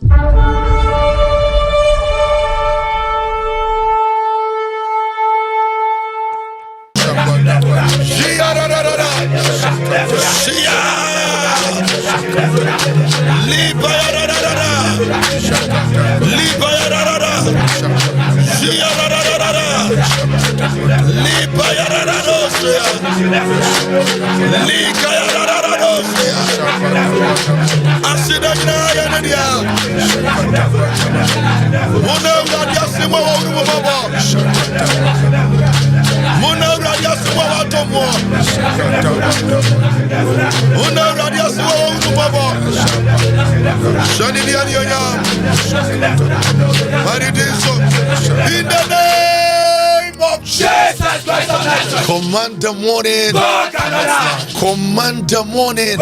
In the name of Jesus Christ of Nazareth. Command the morning. Command the morning.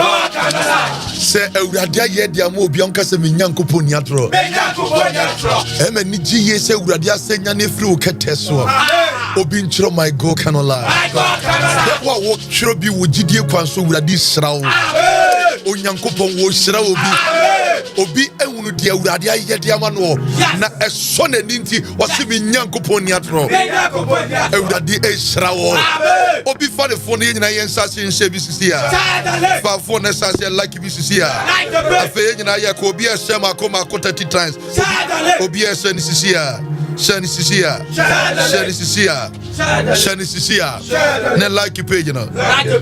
Say Ewurade aye dia mo obi onka se menyankopon ni atro. Menyankopon ni atro. E ma ni giye se Ewurade asenya ne firi o keteso. Obi nchiro my God cannot lie. My God cannot lie. Wa wo chiro bi wo gidie kwan so Ewurade hira wo. Onyankopon wo hira obi. Obi ehunu dia Ewurade aye dia ma no na eso na ninti wo se menyankopon ni atro. Menyankopon ni atro. Ewurade e hira wo. Obi fa the phone nyina yensa se nse bi sisi ya. Fa phone na sa se like bi sisi ya. Afa nyina ya ko obi e shema akoma 30 times. Obi e se ni sisi ya. Shani sisia. Shani sisia. Shani sisia. Ne like page no.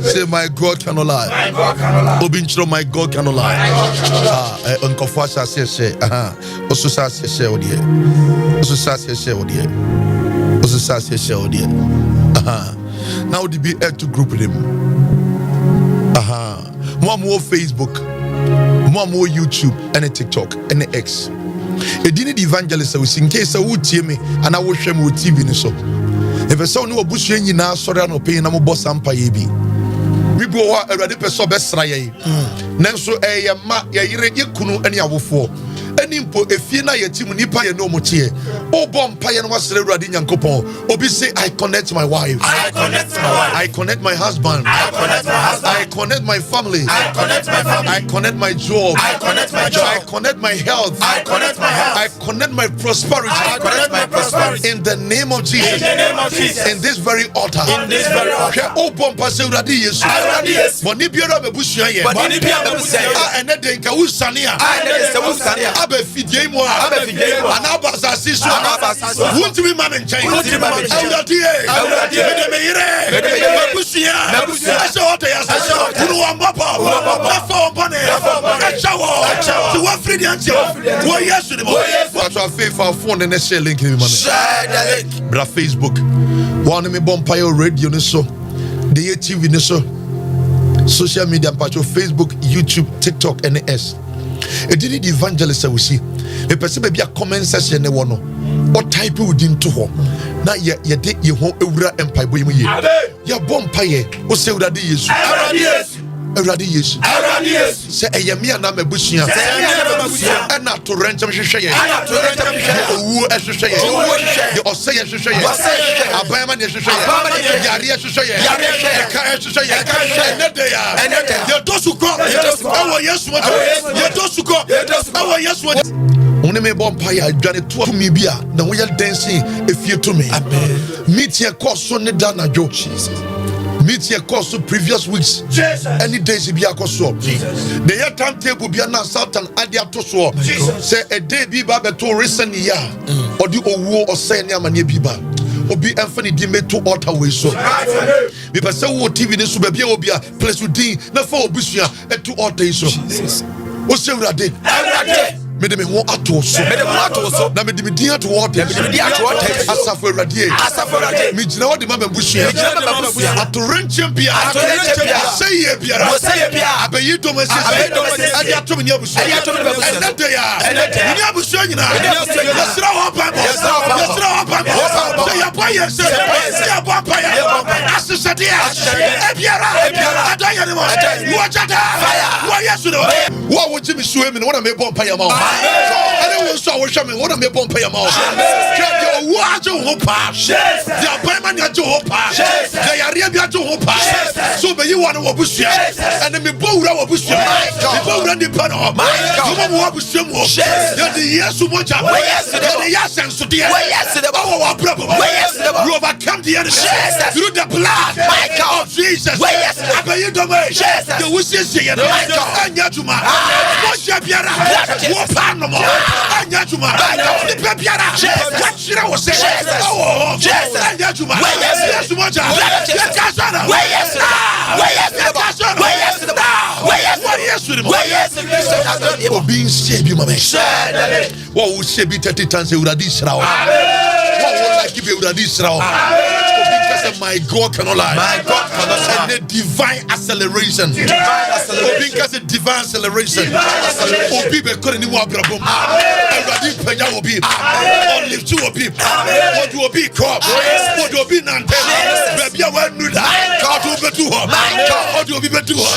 Say my God cannot lie. My God cannot lie. Obinchro my God cannot lie. Uncle Fasha say also say odie. Also say odie. Also say odie. Now the be to group with him. More Facebook. More YouTube and TikTok and X. Edini the evangelist we in case we tie me and I will share me TV ni so. If a son no obusu nyina sori na opin na mo boss ampa ye bi. We bo wa Awurade person be sra ye. Nanso ye ma ye yire ye kunu ani awofo. Ani mpo efie na ye timu nipa ye no mo tie. O bom pa ye no wasre Awurade Nyankopon. Obi say I connect my wife. I connect my wife. I connect my husband. I connect my husband. I connect my family. I connect my family. I connect my job. I connect my job. I connect my health. I connect my health. I connect my prosperity. I connect my prosperity. In the name of Jesus. In the name of Jesus. In this very altar. In this very altar. O bom pa say Awurade Yesu. Awurade Yesu. Boni biara be busua ye. Boni biara be busua ye. A ene de nka usania. A ene de se usania. Abe fidie mo. Abe fidie mo. Anaba sasisu. Won't we man and change? Awurade me yire. Me busia. I saw what I saw. Kunu ambapa. Afọ bone. Achawo. To what free the answer. Wo yesu ni mo. What your faithful phone and share link ni man. Share the link. Bra Facebook. One me Bompire radio ni so. The TV ni so. Social media patch Facebook, YouTube, TikTok and S. It did the evangelist we see. A person be a comment section ne wono. What type you didn't to her. Now ye did you home Ewura empire boy ye. Ya Bompire. What say Awurade Yesu? Awurade Yesu. Awurade Yesu. Say eyemi na mebusia. Say eyemi na mebusia. Ana to rentam hwehwe ye. Ana to rentam hwehwe. Owu ehwehwe ye. Owu hwehwe. Ye oseye hwehwe ye. Oseye hwehwe. Abama ne hwehwe ye. Abama ne yare hwehwe ye. Yare hwehwe. Ka hwehwe ye. Ka hwehwe. Enede ya. Enede. Ye dosuko. Ye dosuko. Awo Yesu mo. Ye dosuko. Ye dosuko. Awo Yesu mo. One me Bompire adwane to me bia na wo ye dancing efie to me. Amen. Meet your course so ne dana jo Jesus. Meet your course to previous weeks. Jesus. Any days be a course. The year timetable be na Satan adia to so. Say a day be ba to recent year. Or do owo or say na manye biba. Obi emfani di me to alter we so. Me pese wo TV ni so be bia obi a place within na for obusua e to alter so. Jesus. O se Awurade. Awurade. Me de me ho ato so. Me de mo ato so. Na me de me din ato water. Me de me din ato water. Asafo Awurade. Asafo Awurade. Me gina wo de ma membusia. Me gina ma membusia. Ato renchim bia. Ato renchim bia. Say ye bia. Mo say ye bia. Abeyi to me say. Abeyi to me say. Adi ato me ni abusia. Adi ato me abusia. Enede ya. Enede. Ni abusia nyina. Yesra ho pambo. Yesra ho pambo. Say ya boy ye say. Say ya boy pa ya. Asisade ya. Ebiara. Ebiara. Adaya ni mo. Wo jada. Fire. Wo yesu no. Wo wo jimi suwe mi no na me Bompire ma. so we shall me what am I bomb pay your mouth. Watch your hope. The appointment at your hope. The Arabia to hope. So be you want to bush and then me bow our bush. The bow and the panel. Come on, bush. The years so much. The yes and so dear. Our problem. You overcome the enemy through the blood of Jesus. I pay you the way. The wishes here. And Yatuma. What's your Piara? What Panama? And Yatuma. The Piara. What should I say? Oh, and Yatuma. Yes, so much. Being saved, you may say, what would say be 30 times a radisha? What would I give you radisha? My God cannot lie. My God cannot lie. And the divine acceleration. Because a divine acceleration. Obi be calling you up. Everybody penya obi. On lift you obi. What do obi crop? What do obi nante? Baby, I want to that. God do be do her. What do obi be do her?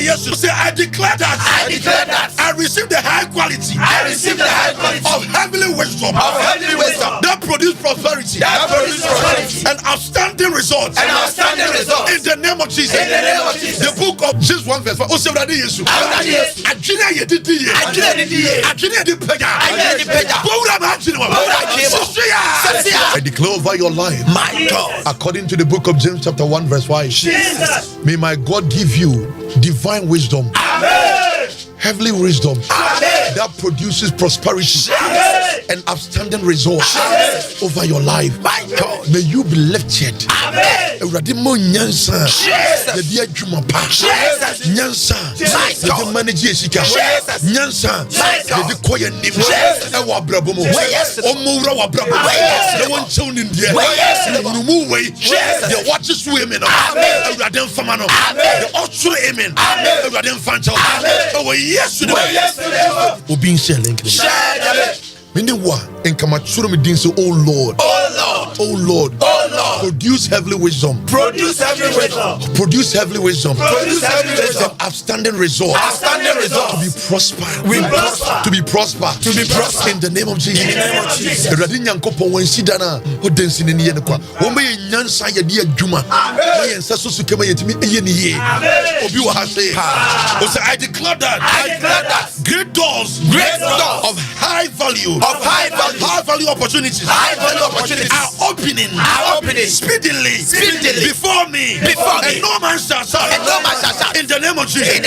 Yes, say I declare that. I declare that. I receive the high quality. I receive the high quality of heavenly wisdom. Of heavenly wisdom that produce prosperity. That produce prosperity and outstanding results. And outstanding results in the name of Jesus. In the name of Jesus. The book of James 1 verse 4. O se brade Yesu. Adwene ye didi ye. Adwene didi ye. Adwene di pega. Adwene di pega. Bowra ma adwene mo. Bowra kemo. I declare over your life. My God. According to the book of James chapter 1 verse 5. Jesus. May my God give you divine wisdom. Amen. Heavenly wisdom. Amen. That produces prosperity. Amen. And outstanding results. Amen. Over your life. My God. May you be lifted. Amen. Radimo nyansa. The dear Jumapa. Nyansa. The manager Sika. Nyansa. The koya nim. Ewa brabomo. Omura wa brabomo. The one shown in there. The rumu way. The watches women. Amen. Radem famano. The ultra amen. Amen. Radem fancho. Amen. Yes, we're being selling. Meaning what? And come at me didn't say, oh Lord, oh Lord, oh Lord, oh Lord, produce heavenly wisdom, produce heavenly wisdom, produce heavenly wisdom, produce heavenly wisdom, outstanding results, outstanding results, to be prosper, we prosper, to be prosper, to be prosper in the name of Jesus. In the name of Jesus. Radin Yankopon when Sidana, who dancing in the Yenqua, when we Yansa Yadia Juma, and Sasso Sukama Yetimi Yeni, Obi Hase, I declare that, great doors of high value. Of high value opportunities are opening speedily before me, and no man shall stop. In the name of Jesus.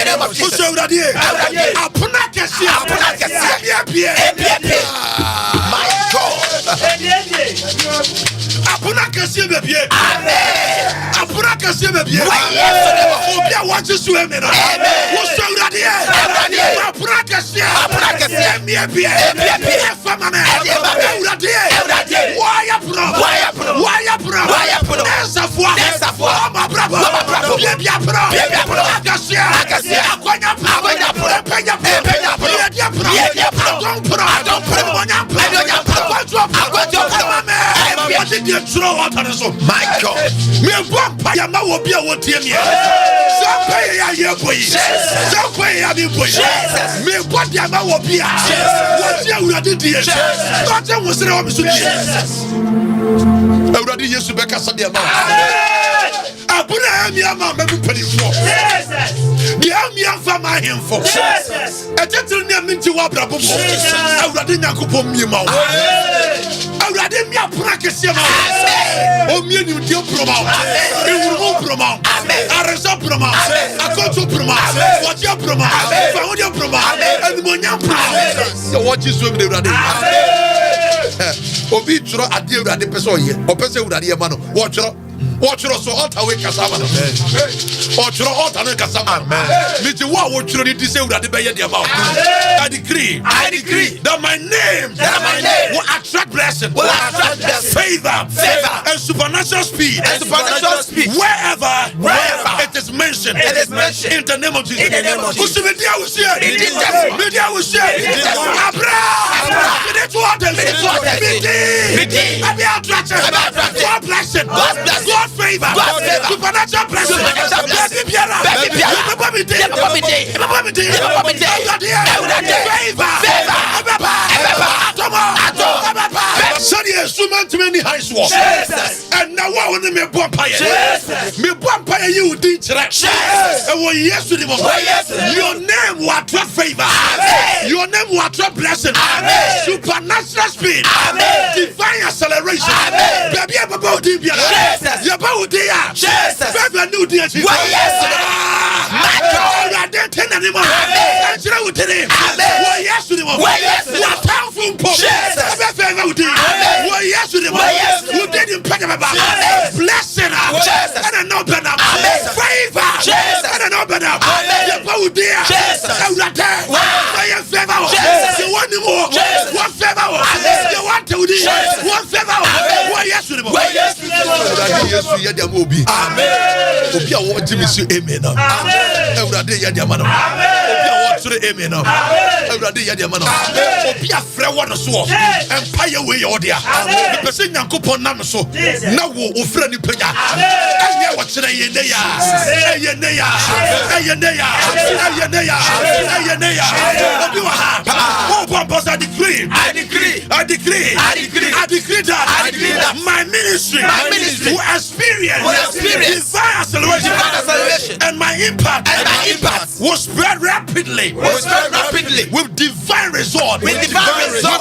My God. Apuna kasi bebie. Amen. Apuna kasi bebie. Obia watches to him. Amen. Wo so radie. Apuna kasi. Apuna kasi. Bebie. Fama me. Radie. Why pro. Nessa foi. Mama bravo. Bebie pro. Kasi. Akonya pro. Penya pro. I don't what did you throw out on us? My God, me vampire ma will be a what team here. Some boy. Me what Yama will be. What you did here? Not was the opposite. Already used to back us on the amount. Abraham Yama, maybe penny for. The Amian Fama him for. A gentleman into Wabrabu. Already Nakupom Yama. Already me a practice. Oh, me and you deal promo. You will promo. Arasa promo. I go to promo. What your promo? Found your promo. And when you promo. So what is with the Radi? Obi Tro Adia Radi Peso here. Or Peso Radia Mano. Watch your so out away Casama. Watch your out and Casama. Meet you what you need to say that the Bay about. I decree that my name will attract blessing, favor, and supernatural speed. Wherever it is mentioned. In the name of Jesus. Media will share. Media will share. God blessing. God favor, supernatural blessing, favor, is what? And now I want to me vampire. Me vampire you did right. And what yes to the your name will attract favor. Your name will attract blessing. Supernatural speed. Divine acceleration. Baby, I'm about to be you're about to baby, new dear. My God, I didn't tell anyone. I'm sure today. Why yes to the what powerful power. Why yes to the who didn't pay about blessing. And an open up. Favor. And an open up. You're about to I am favor. You want more? What favor? You want to do? What favor? Why yes to the yes to the movie. Amen. Obia want to miss you. Amen. Every day, Yadiamano. Obia want to the amen. Every day, Yadiamano. Obia frewa no so. Empire way order. The person Yankupon Namaso. Now, O friend, you pay. And you watch the Yenea. Yenea. Yenea. Yenea. Yenea. I decree. I decree. I decree. I decree. I decree that my ministry will experience divine acceleration, and my impact will spread rapidly. With divine result. With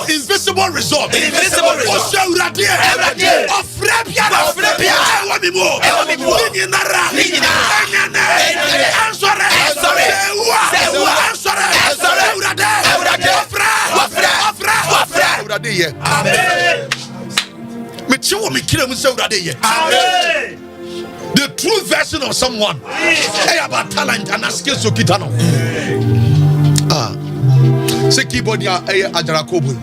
invisible result. Amen. The true version of someone about talent and skills so kitano. Say keyboard ya Ajarakobo.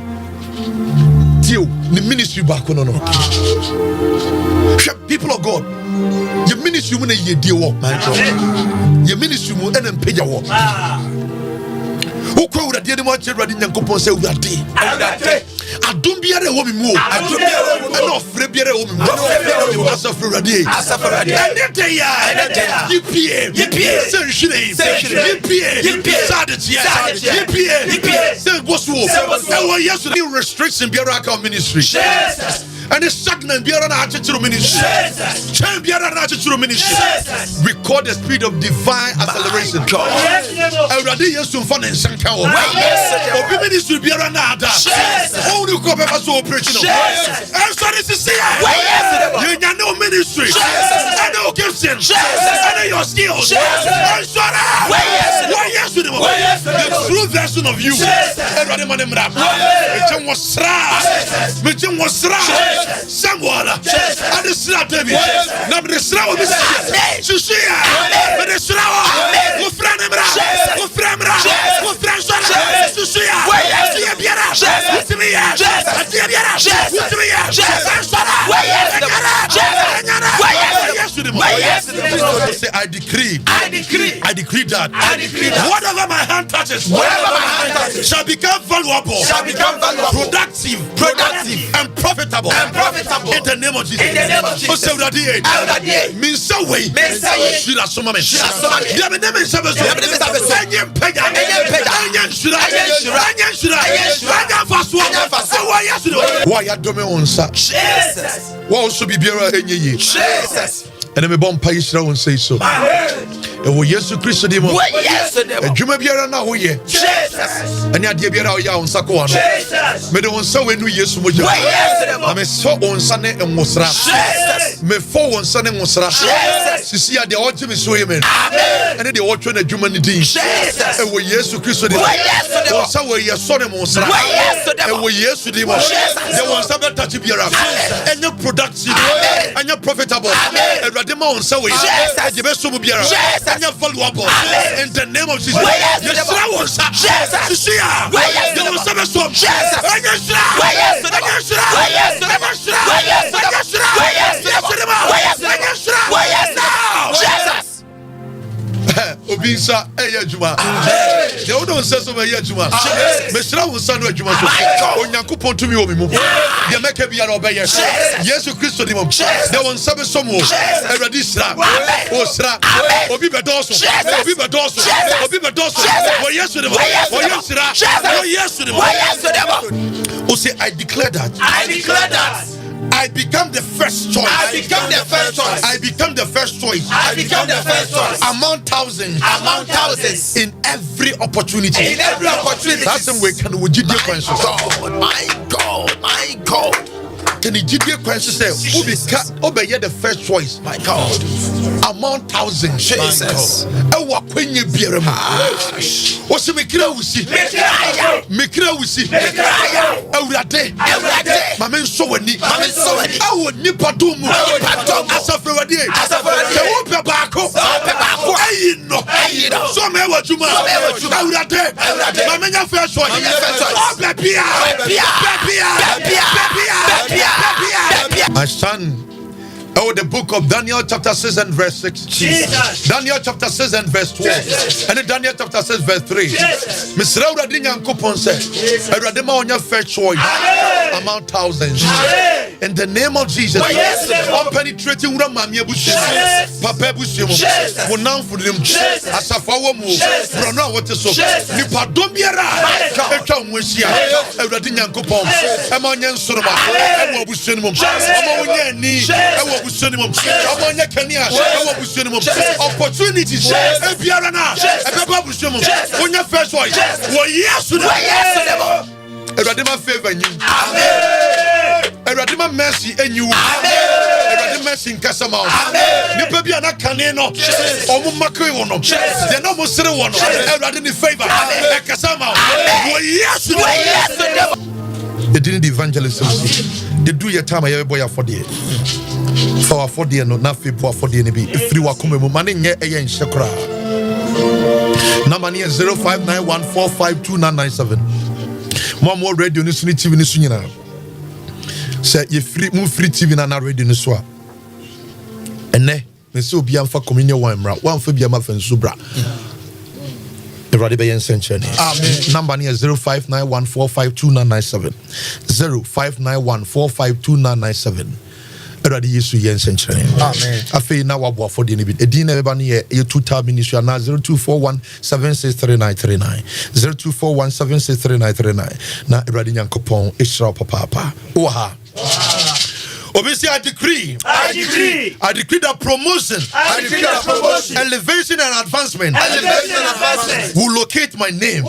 Tio, the ministry back on no. People of God, your ministry when you deal work, man. Your ministry will end and pay your work. Who crowd at the other much ready and coupon say that day. I don't be a woman more. I don't be a woman. As a Friday. And that day, EPA, EPA, restriction bureaucratic ministry. And the stagnant ministry. Record the speed of divine acceleration. Ministry only go back to operational. And so this is you know ministry. I know gifting. I know your skills. And so the true version of you. Someone and the slap David. Now the slap will be I decree that whatever my hand touches shall become valuable, productive and profitable. In the name of Jesus. Means so way. Should I summon me? Why are you doing so? Jesus. What also be bearer in ye? Jesus. And I'm a bomb page and say so. And we yes to Christ demo. Yes, and you may be around now. Jesus. And ya dear on Sakoan. Jesus. Me don't so when we yes to I'm a so on Sunday and Mosra. Jesus. Me 4 on Sunday Mosra. Jesus. To see the ultimate swimming. Amen. And then the ultimate of humanity. Jesus. And we yes to Christ demo. So we yes son Mosra. And we yes to demo. There was some touch of your and your productive and your profitable. And Radima on so we and the best of your and your valuable in the name of Jesus. Yes, I was to see her. There was some storm. Obisa Eyajuma. They don't say so Eyajuma. Mesra will send Ejuma. Onyankopon to me omimu. They make a bia obey. Yes, Christo dimum. They won sabe somo. Eradi sra. O sra. Obi bedoso. Obi bedoso. Obi bedoso. O yes to them. O yes sra. O yes to them. O say I declare that. I become the first choice. I become the first choice. I become the first choice. I become the first choice. Among thousands. Among thousands. In every opportunity. In every opportunity. That's the way can we do the questions. My God, my God. Can you give questions? Say, who become obey the first choice? My God. Among thousands. Jesus. Ewa kwenye biere mu. Wose mekira wusi. Mekira wusi. Awurade. Mame nso wani. Awo nipa domu. Asafrewadi. Kewo pe baako. Ayi no. So me wa juma. Awurade. Mame nya first choice. Bepia. My son, the book of Daniel chapter 6 and verse 6. Jesus. Daniel chapter 6 and verse 12. Jesus. And then Daniel chapter 6 verse 3. Mr. Awurade Nyankopon said, Awurade ma onya fair choice among thousands. In the name of Jesus, I'm penetrating wura mami abusia. Papa abusia mo. Wonam fudim. Asafa wo mu. Brono wote so. Nipa domiera. Etwa nwehia. Awurade Nyankopon. Ema onya nsoroma. Ewo abusia mo. Ema onya ani. Ewo abusia mo. Ema onya kania. Ewo abusia mo. Opportunities. Ebiara na. Ebeba abusia mo. Onya first choice. Wo yesu na. Awurade ma favor you. Amen. Awurade ma mercy enyu. Amen. Awurade mercy nkasa ma. Amen. Nipa bia na kane no. Omo makwe wo no. De no mo sere wo no. Awurade ni favor. Ekasa ma. Wo yesu. They didn't evangelism. They do your time a boy for the for the no na for the be free wa come mu mane nye eye nhye kra. Number 0591452997. More radio ni suni TV ni sunyina. Say you free TV na radio ni so a. Ene me se obi amfa communion wan mra. Wan fa bia ma fa nsu bra. Everybody be amen. Number 0591452997. 0591452997. Everybody yesu yen senchene. Amen. Afi na wabo for the nibi. Edin everybody here 2 ministry na 0241763939. 0241763939. Na everybody Nyankopon Israel papa. Oha. Obviously, I decree that promotion, elevation and advancement will locate my name,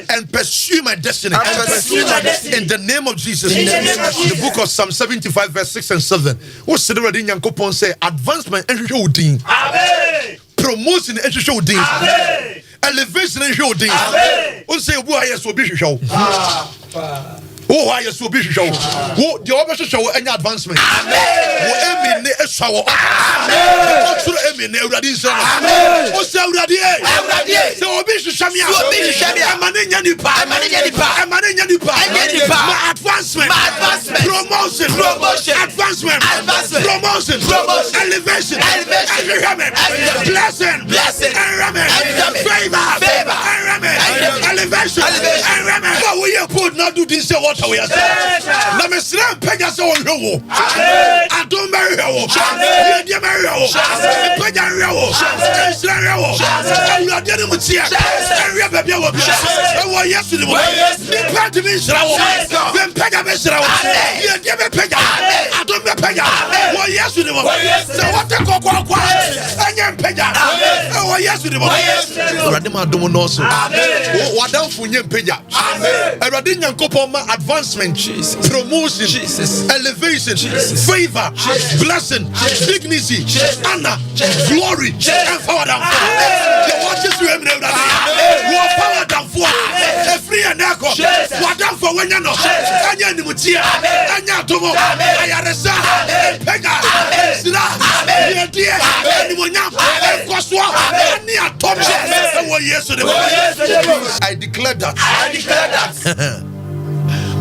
and pursue my destiny. In the name of Jesus. The book of Psalm 75 verse 6 and 7. What's the word in Yankopon say? Advancement and showing. Promotion and showing. Elevation and showing. What's the word? Yes, will be show. Oh, I so be show. Oh, the other show any advancement. Amen. Oh, Emine Eshawo. Amen. Oh, through Emine Uradi Sana. Amen. Oh, say Uradi. Uradi. So obi shamia. Obi shamia. Amane nyanipa. Amane nyanipa. Amane nyanipa. Nyanipa. My advancement. My advancement. Promotion. Promotion. Advancement. Advancement. Promotion. Promotion. Elevation. Elevation. Blessing. Blessing. Favor. Favor. Elevation. Elevation. But we put not do this. What we are saying. Let me see them pay us all. I don't marry you. You marry you. Pay you. Israel. You are dealing with here. Area baby will be. Oh yes, you will. Depend to me, Israel. Then pay us, Israel. You give me pay. I don't pay. Oh yes, you will. So what the go? I am pay. Oh yes, you will. Radima don't know so. Oh what down for you pay. Amen. Radina Kopoma. Advancement, Jesus. Promotion, Jesus. Elevation, Jesus. Favor, Jesus. Blessing, Jesus. Dignity, Jesus. Honor, Jesus. Glory, Jesus. And power down for. The watches you have never power down for. A free and echo. What down for when you know? Anya Nimutia, Anya Tomo, Ayaresa, Pega, Sila, Dear, Nimunya, Koswa, Anya Tomo. I declare that. I declare that.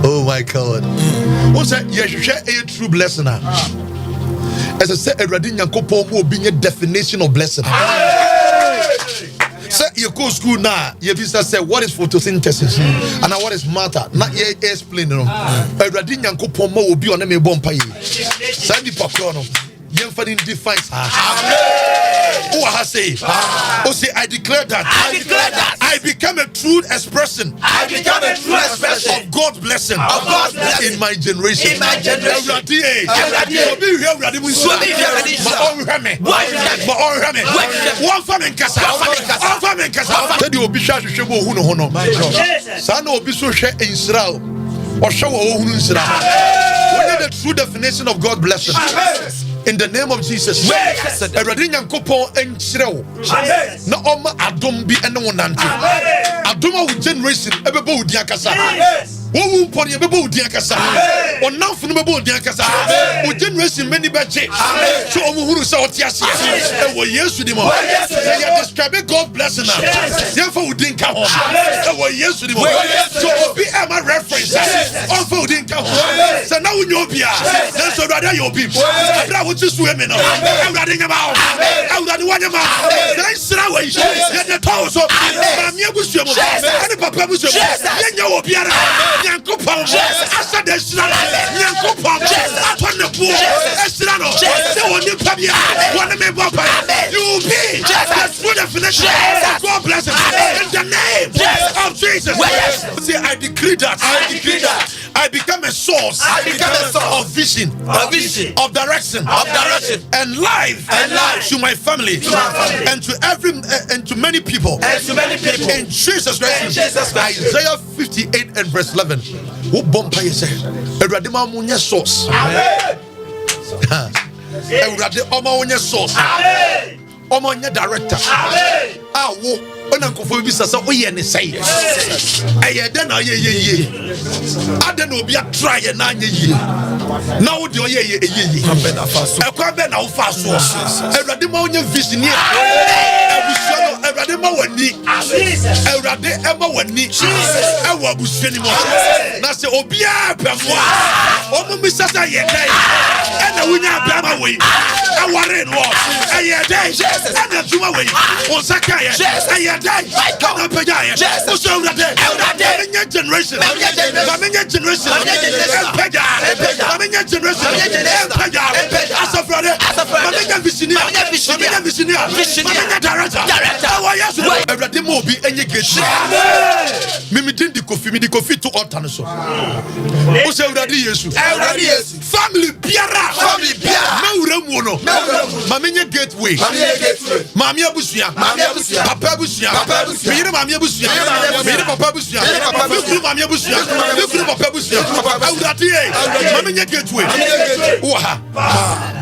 Oh my God. What's that? You share a true blessing. As I said, a Radin Yankopon will be a definition of blessing. Say you go school now, your visa say what is photosynthesis and what is matter. Not yet explain. A Radin Yankopon will be on a bomb pay. Sandy Pacono. Young Fadin defines. Amen. Who has say? Oh, say I declare that. I declare that. I become a true expression. I become a true expression of God's blessing. Of God's blessing in my generation. In my generation. The true definition of God's blessing. In the name of Jesus. Awurade Nyankopɔn enkyerɛ wo. Na ɔma adom bi ene wo nante. Adom a wo generation ebɛbɔ wo din akasa. Wo wu mpɔne ebɛbɔ wo din akasa. Ɔnamfo no bɛbɔ wo din akasa. Wo generation many bɛgye. So ɔmo hunu sɛ ɔte ase. Ɛwɔ Yesu di mo. Yɛ describe God's blessing na. Yɛmfa wo din ka ho. Ɛwɔ Yesu di mo. So obi ɛma reference. Ɔmfa wo din ka ho. Sɛ na wo nyɛ obi a. Nanso Awurade ayɛ obi. What is women? Everybody about everybody one of my Israel. Get the toes up. Mamia Busio, and Papa Busio, Yanko Piara, Yanko Pom, Asa de Srana, Yanko Pom, upon the poor, Estrano, the one you Pabia, one of my Papa. You be that's good definition. God bless us in the name of Jesus. See, I decree that. I decree that. I become a source. I become a source of vision, of direction, and life, to my family, and to many people, in Jesus Christ. Isaiah 58 and verse 11. Who bompa yese? Awurade ma mo nye source. Awurade ma mo nye source. Omo nye director. Wo onankofo bi sasa oye ne sei. Eye den na ye. Ade na obi atry na anye yie. Na wo de oye ye. Ekwa be na wo fa so. Awurade ma onye vision here. Awurade ma wani. Awurade ema wani. Ewo abusua ni mo. Na se obi a pemwa. Omo mi sasa ye dai. Ena wunya abama we. Aware no. Eye dai. Ena tuma we. On saka ye. Eye dai. Ena peja ye. Uso Awurade. Manya generation. Manya generation. Peja. Manya generation. Peja. Asafrade. Manya visionia. Manya visionia. Manya director. Awurade mo bi enye gate. Mimi din di kofi to altar so. Uso Awurade Yesu. Family biara. Mawura mu no. Mamenye gateway. Mami abusua. Papa abusua. Mire mami abusua. Mire papa abusua. Mire mami abusua. Mire papa abusua. Awurade mamenye gateway. Oha.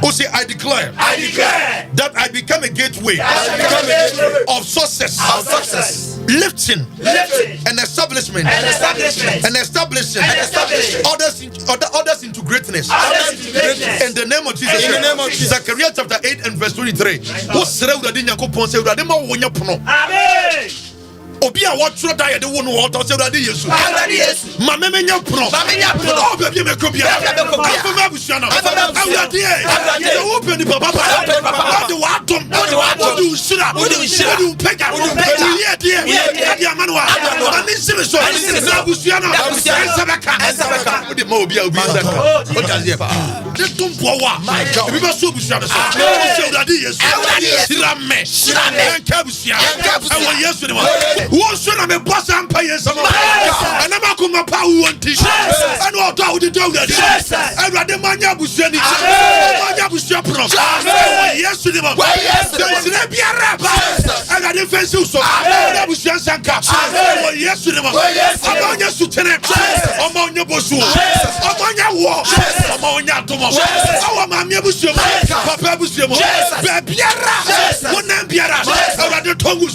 O say I declare that I become a gateway of success. Lifting and establishment and establishing others into greatness. In the name of Jesus. Zechariah chapter 8 and verse 23. Amen. Obi a watchro da ye de wo no water say Awurade Yesu. Ma me menya pro. O be me ko bia. Afa ma busua no. Awurade e. Ye wo pe ni papa. What wa dom. Du shira. Du pega. Ye de. Ye de amanwa. Ani sime so. Na busua no. Ensabeka. O de ma obi a obi saka. O da ye ba. De dom bo wa. Ebi ba so busua no so. Awurade Yesu. Shira me. Enka busua. Awo Yesu ni mo. Who should I be boss and pay some? And I'm a come up and what I would do that. I read the mania buseni. Mania busapro. Yes, to the man. Yes, I got defensive so. I was just a cap. Yes, to the man. I'm on your sutenant. I'm on your bosu. I'm on your war. I'm on your tomo. Our mamma busum. Papa busum. Biara. One name Biara. I read the tongue. You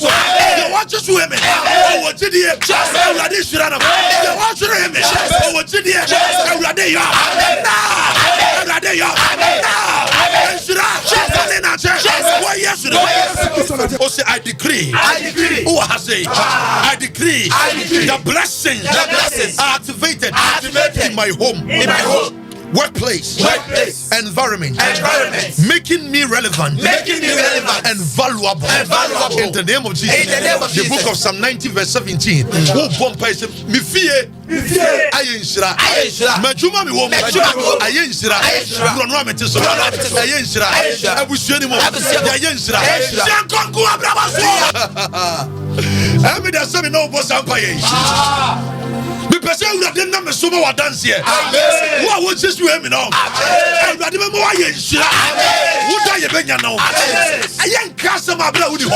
watch us women. Oh, what did you? Awurade shira na. You want to hear me? Oh, what did you? Awurade yo. Awurade yo. Shira. What yes? Oh, say I decree. Oh, I say I decree. The blessings are activated in my home. workplace, environment, making me relevant, and valuable. In the name of Jesus. The book of Psalm 90 verse 17. Who bompa is me fear ayenshira majuma mi wo ayenshira ronwa metiso ayenshira abusuani mo ayenshira yankonku abrabaso da say no boss ampa ye me pese urade na me so mo wa dance here wo wo jesu emi no urade me mo wa yenshira wo da ye benya no ayenka se ma bra wudi ho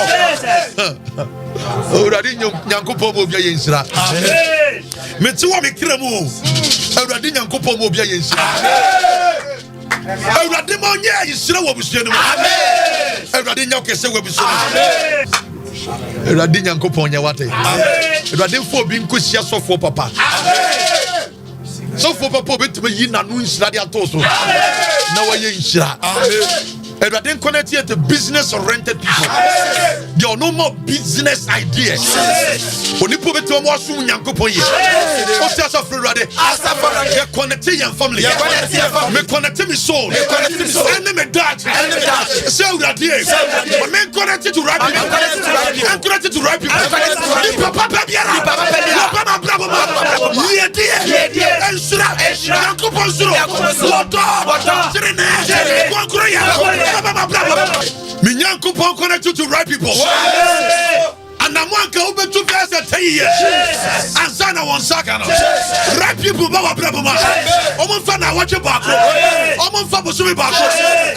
urade nyankopɔ mo bia yenshira amen meti wa me kira mu urade nyankopɔ mo bia yenshira amen urade mo nya yenshira wo busuani mo amen urade nya okese wo busuani amen urade nyankopɔ nya wate amen urade fo bi nkosia sofo papa amen sofo papa betuma yi nanu nshira de ato so amen na wa yenshira amen Everything connected to business oriented people. There are no more business ideas. When you put it to a more soon, young couple, you connecting your family, me connecting my soul, enemy that, so that yes, men connected to right people, and connected to right people. Minyanko connected to right people. And I'm one go back to verse 10 years. And Sana one second. Right people, Baba Brabama. Omo Fana, watch your back. Omo Fabo Sumi back.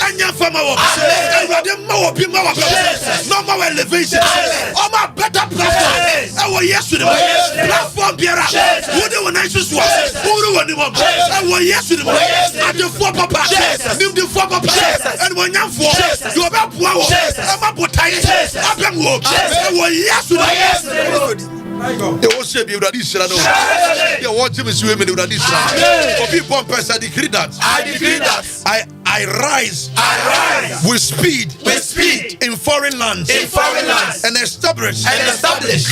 And your family. And Radim Moa Pima. No more elevation. Omo better platform. Our yesterday. Platform Biara. Who do one nice was? Who do one more? Our yesterday. At the four papa. Nim the four papa. And when you're four, you're about power. I'm about tight. I'm about they will say, "You are this. They want to see women. You are this. For people, I decree that. I rise with speed in foreign lands, and establish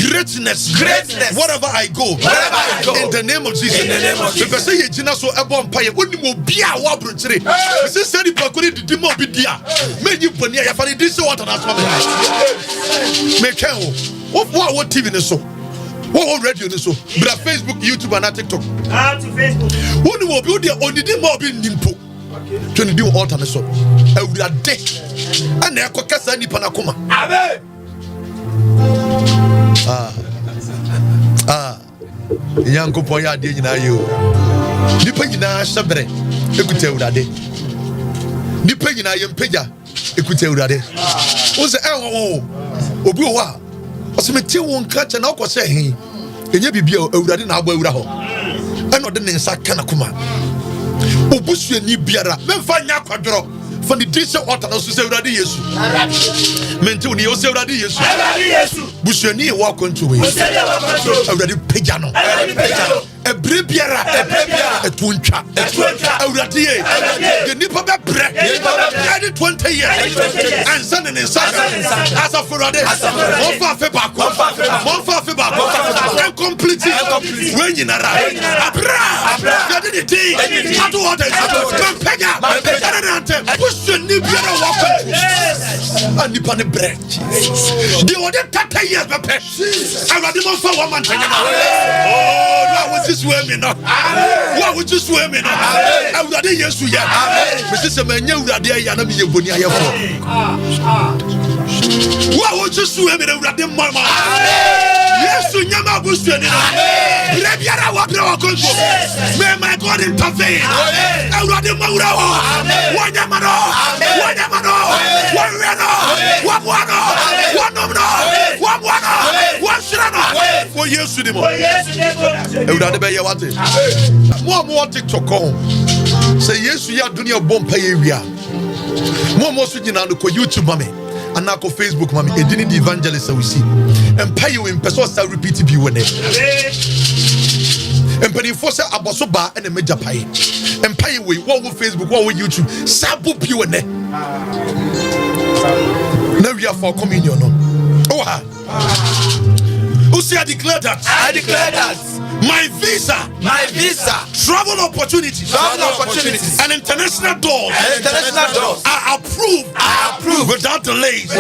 greatness wherever I go. In the name of Jesus. Because say you so ebon paye woni mo bia wa brunchire. Say say the pakuri di mo bi dia. Me you poni ya fa di say what na asma me. Me ken what TV ne so. What radio ne so. Bra Facebook, YouTube and TikTok. To Facebook. Woni mo bi o odidi mo bi nimpo. 20 do altar ne so. Awurade. Ana ekokasa nipa na koma. Amen. Yanko poya de nyina yo. Nipa nyina hyebre ekuta Awurade. Nipa nyina yempeja ekuta Awurade. Wo se obi o wa. O se meti won ka che na okose hen. Enye bibia Awurade na agba awura ho. Eno de ne nsa kana kuma. Obusuani biara memfa nya kwadro for the teacher altar no so say Awurade Yesu. Mente oni o say Awurade Yesu. Busuani wa kontu we. Awurade peja no. Ebre biara etuntwa Awurade ye. The nipa be bre. Every 20 years. And sending in as a Awurade. One fa back. And complete when you nara. Abra. Did it. How to order. Pega. Busuani biara wa kontu. And nipa ne bre. The order 30 years be pe. Awurade mo fa one man tanya. Oh, that this way me no. What would you swear me no? Awurade Yesu ya. Me say me nya Awurade ya na me ye boni ayefo. What would you swear me Awurade mama? Yesu nya ma busuani no. Bra biara wa bra wa konso. May my God intervene. Awurade mawura wo. Wanya mano. For Yesu ni mo. Awurade be ye wate. Mo TikTok on. Say Yesu ya dunia bompa ye wia. Mo so nyina no ko YouTube mame. Ana ko Facebook mame. Edini the evangelist we see. Empire we person say repeat bi wone. Empire for say aboso ba na meja pai. Empire we wo Facebook wo YouTube. Sabo bi wone. Now we are for communion. Oh ha. Who say I declare that? My visa travel opportunities, and international doors are approved without delays.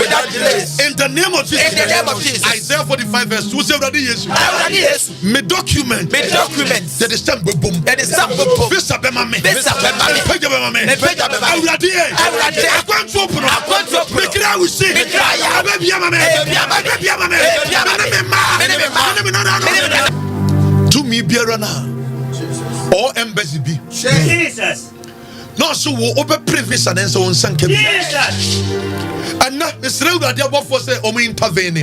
In the name of Jesus. Isaiah 45 verse 2 say me document that is stamp boom visa bema me page bema me awurade akwanto pono me kra we see abia ma me to me biara na or embassy bi Jesus no so wo obe visa na so nsanka bi and now Israel that they above for say o me intervene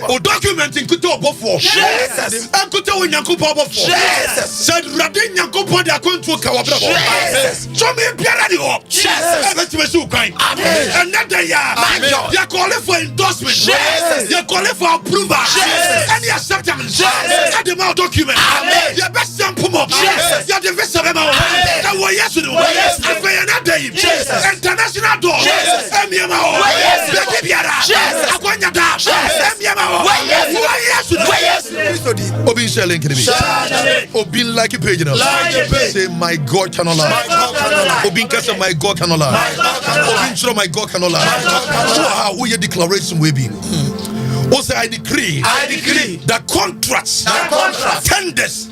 o documenting kuto above for Jesus and kuto onyankopon above for Jesus said rade nyankopon dey control ka wabra so me biara di ho Jesus e bet me so kwan and that day ya call for endorsement Jesus ya call for approval Jesus and acceptance Jesus at the document ya best sample mo Jesus ya the visa be ma na wo yesu no afa ya na day international door Jesus Obin selling can be Obin like a page say my God cannot lie. Obin can say my God cannot lie. Obin show my God cannot lie. How will your declaration will be? Also, I decree that contracts, tenders,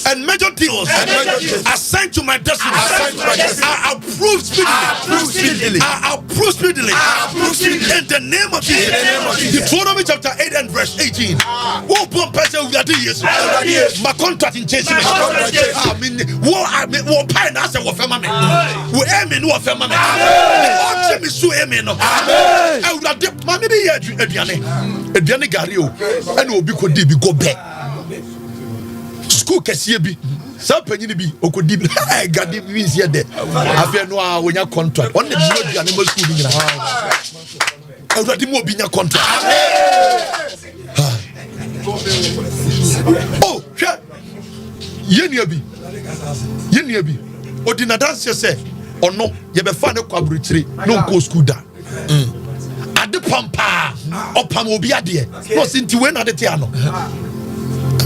and major deals assigned to my destiny are approved speedily. In the name of Jesus. Deuteronomy chapter 8 and verse 18. Oh, one person we are doing yes. My contract in chasing me. I mean, what pine as a family. We aim in what family. Oh, Jimmy, so aim in. I would have dipped my Ediane Gario and Obi could be go back. School Cassia be something be Okodi. I got the means here there. I fear no when your contract on the animal school in I already more being a contract. Oh, Yeniabi Odina dance say or no, you be found a quabritri, no go school da. Ade pampa opam obi ade no sinti we na de te ano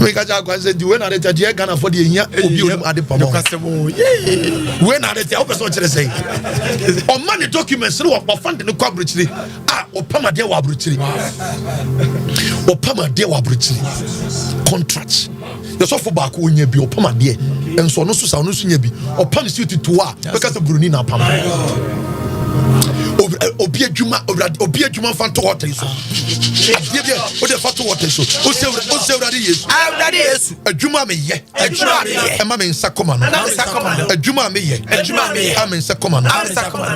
me ka ja kwa se di we na de te je Ghana for de hia obi onim ade pampa we na de te o person kire say o man the documents no o fund no kwa bruchiri opam ade wa bruchiri contract the so for back onya bi opam ade enso no so sa no so nya bi opam si tutu a because bruni na pam obi adwuma fa to water so o de fa to water so o se urade Yesu adwuma me ye e ma me nsa koma no adwuma me ye am nsa koma no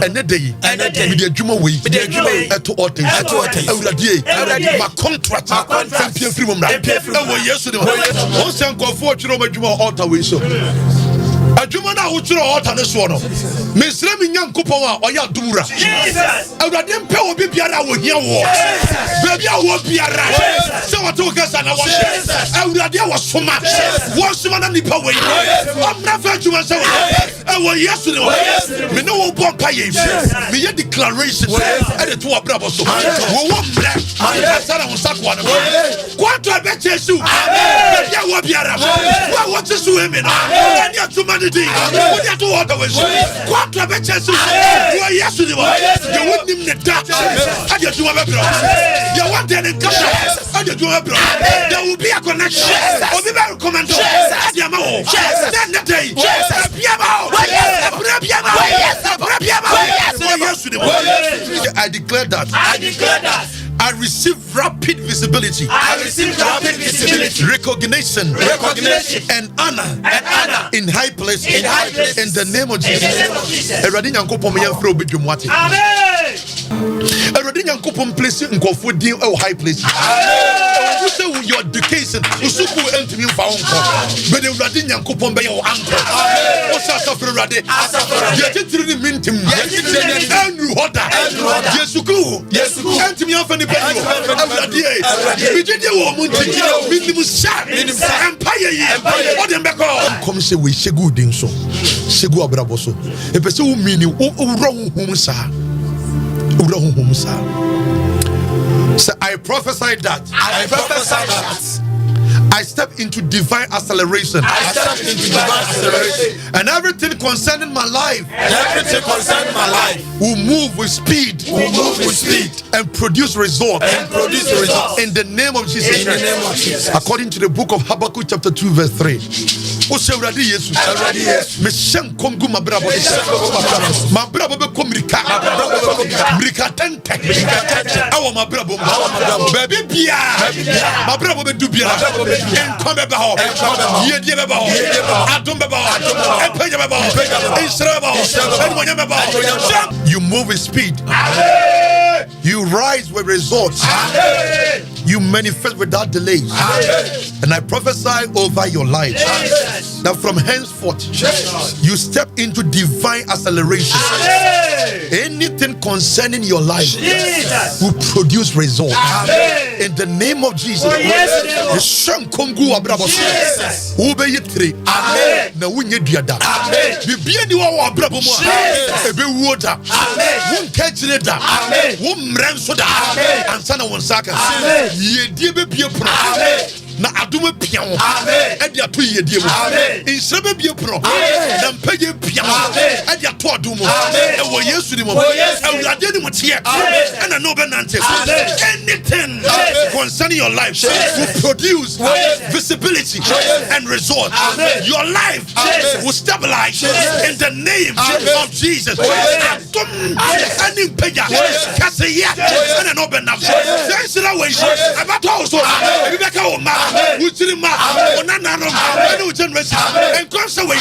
ene dey me de adwuma we to water urade ma contract pia free mum na e wo Yesu de o se nkofo twiro ma adwuma altar we so adwuma na wo twiro altar ne so no mesra mi nyankopon a oya dumura Jesus awurade mpe obi biara wo hia wo baby a wo biara se wato kasa na wo awurade wo soma wo soma na nipa we amna fa adwuma se wo Yesu ne me no wo bompa ye me ye declaration e de to abrabo so wo bra asara wo sakwa no kwatro be chesu baby a wo biara wo chesu e me no ani atuma de wo dia to water we kwatro be chesu wo Yesu ne you wouldn't even that. I just do a bro. You want to come. I just do a bro. There will be a connection. Or the very commando. Then the day. I declare that. I receive rapid visibility. Recognition. And honor. In high places. In the name of Jesus. Already Yankopon place in Kofudi or high place. You say with your education, you should go into me for uncle. But you already Yankopon by your uncle. What's up for Rade? You didn't mean to me. Andrew Hoda. Yes, you go. Yes, you go. And to me off any penny. We did your woman. We will share empire. What them back on? Come say we say good things so. Segu abraboso. E pese wo mini wo wrong home sa. So I prophesy that I step into divine acceleration. I step into divine acceleration. And everything concerning my life And everything concerning my life will move with speed. will move with speed And produce results. and produce results. In the name of Jesus. In the name of Jesus. According to the book of Habakkuk chapter 2 verse 3. Ose Awurade Yesu. Awurade Yesu. Me hyɛ nkɔm gu m'abrabɔ so. M'abrabɔ bɛkɔ mmirika. Mmirika tɛntɛ. Ɛwɔ m'abrabɔ mu. Baabi biara. M'abrabɔ bɛdu biara. Nkwa bɛba hɔ. Yiedie bɛba hɔ. Adom bɛba hɔ. Ɛpɛnya bɛba hɔ. Nhyira bɛba hɔ. Ɛnumonyam bɛba hɔ. You move with speed. You rise with results. You manifest without delays. And I prophesy over your life that from henceforth you step into divine acceleration. Anything concerning your life will produce results. In the name of Jesus. Yeshankongu abraboso. Ubeyitre. Na wunye duada. Bibia ni wa abrabo mo. Ebe wuoda. Wun kechire da. Wun mrenso da. Ansana won saka. Yedie be bie pro. Na adome pia wo. Ade ato yedie mo. Insre be bie pro. Na mpage pia wo. Ade ato adom mo. E wo Yesu ni mo. Awurade ni mo tie. Ana no be nante. Anything concerning your life will produce visibility and results. Your life will stabilize in the name of Jesus. Adom ani pega. Kase ya. Ana no be nante. Sensira we. Abato so. Ebi beka o ma. Uchiri ma. Onana no. Ene uchen resi. Enkonsa we.